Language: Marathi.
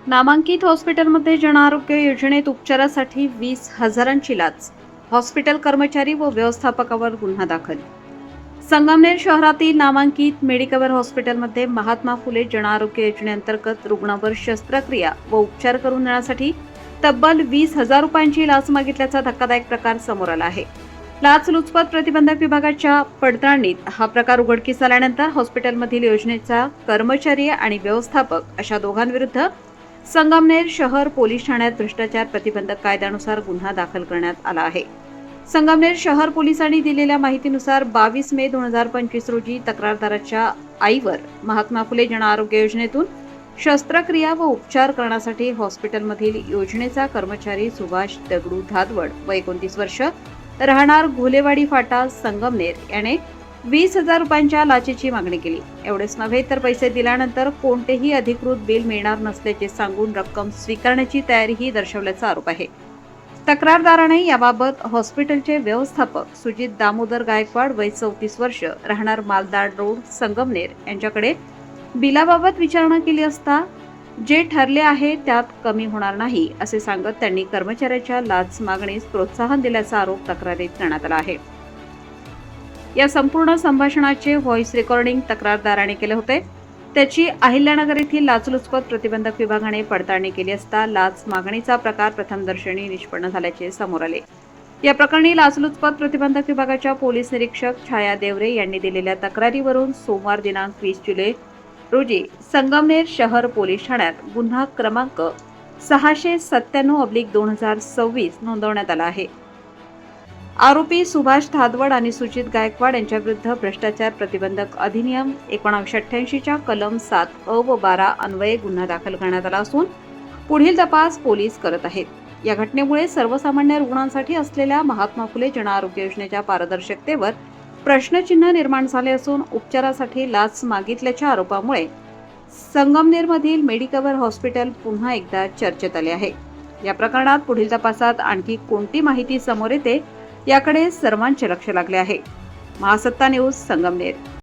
नामांकित हॉस्पिटलमध्ये जन आरोग्य योजनेत उपचारासाठी 20,000ची लाच. हॉस्पिटल कर्मचारी व व्यवस्थापकावर गुन्हा दाखल. संगमनेर शहरातील नामांकित मेडिकवर हॉस्पिटलमध्ये महात्मा फुले जन आरोग्य योजनेअंतर्गत रुग्णावर शस्त्रक्रिया व उपचार करून देण्यासाठी तब्बल 20,000 रुपयांची लाच मागितल्याचा धक्कादायक प्रकार समोर आला आहे. लाचलुचपत प्रतिबंधक विभागाच्या पडताळणीत हा प्रकार उघडकीस आल्यानंतर हॉस्पिटलमधील योजनेचा कर्मचारी आणि व्यवस्थापक अशा दोघांविरुद्ध संगमनेर शहर पोलीस ठाण्यात भ्रष्टाचार प्रतिबंधक कायद्यानुसार गुन्हा दाखल करण्यात आला आहे. संगमनेर शहर पोलिसांनी दिलेल्या माहितीनुसार 22 मे 2025 रोजी तक्रारदाराच्या आईवर महात्मा फुले जन आरोग्य योजनेतून शस्त्रक्रिया व उपचार करण्यासाठी हॉस्पिटलमधील योजनेचा कर्मचारी सुभाष दगडू धादवड व 29 वर्ष राहणार घोलेवाडी फाटा संगमनेर याने 20,000 रुपयांच्या लाचेची मागणी केली. एवढेच नव्हे तर पैसे दिल्यानंतर कोणतेही अधिकृत बिल मिळणार नसल्याचे सांगून रक्कम स्वीकारण्याची तयारीही दर्शवल्याचा आरोप आहे. तक्रारदाराने याबाबत हॉस्पिटलचे व्यवस्थापक सुजित दामोदर गायकवाड वय 34 वर्ष राहणार मालदाड रोड संगमनेर यांच्याकडे बिलाबाबत विचारणा केली असता जे ठरले आहे त्यात कमी होणार नाही असे सांगत त्यांनी कर्मचाऱ्याच्या लाच मागणीस प्रोत्साहन दिल्याचा आरोप तक्रारीत करण्यात आला आहे. या संपूर्ण संभाषणाचे व्हॉइस रेकॉर्डिंग तक्रारदाराने केले होते. त्याची अहिल्यानगर येथील लाचलुचपत प्रतिबंधक विभागाने पडताळणी केली असता लाच मागणीचा प्रकार प्रथमदर्शनी निष्पन्न झाल्याचे समोर आले. या प्रकरणी लाचलुचपत प्रतिबंधक विभागाच्या पोलीस निरीक्षक छाया देवरे यांनी दिलेल्या तक्रारीवरून सोमवार दिनांक 20 जुलै रोजी संगमनेर शहर पोलीस ठाण्यात गुन्हा क्रमांक 697/2026 नोंदवण्यात आला आहे. आरोपी सुभाष धादवड आणि सुजित गायकवाड यांच्याविरुद्ध भ्रष्टाचार प्रतिबंधक अधिनियम 1988च्या कलम 7 अ व 12 अन्वये गुन्हा दाखल करण्यात आला असून पुढील तपास पोलीस करत आहेत. या घटनेमुळे सर्वसामान्य रुग्णांसाठी असलेल्या महात्मा फुले जन आरोग्य योजनेच्या पारदर्शकतेवर प्रश्नचिन्ह निर्माण झाले असून उपचारासाठी लाच मागितल्याच्या आरोपामुळे संगमनेरमधील मेडिकवर हॉस्पिटल पुन्हा एकदा चर्चेत आले आहे. या प्रकरणात पुढील तपासात आणखी कोणती माहिती समोर येते याकडे सर्वांचे लक्ष लागले आहे. महासत्ता न्यूज संगमनेर.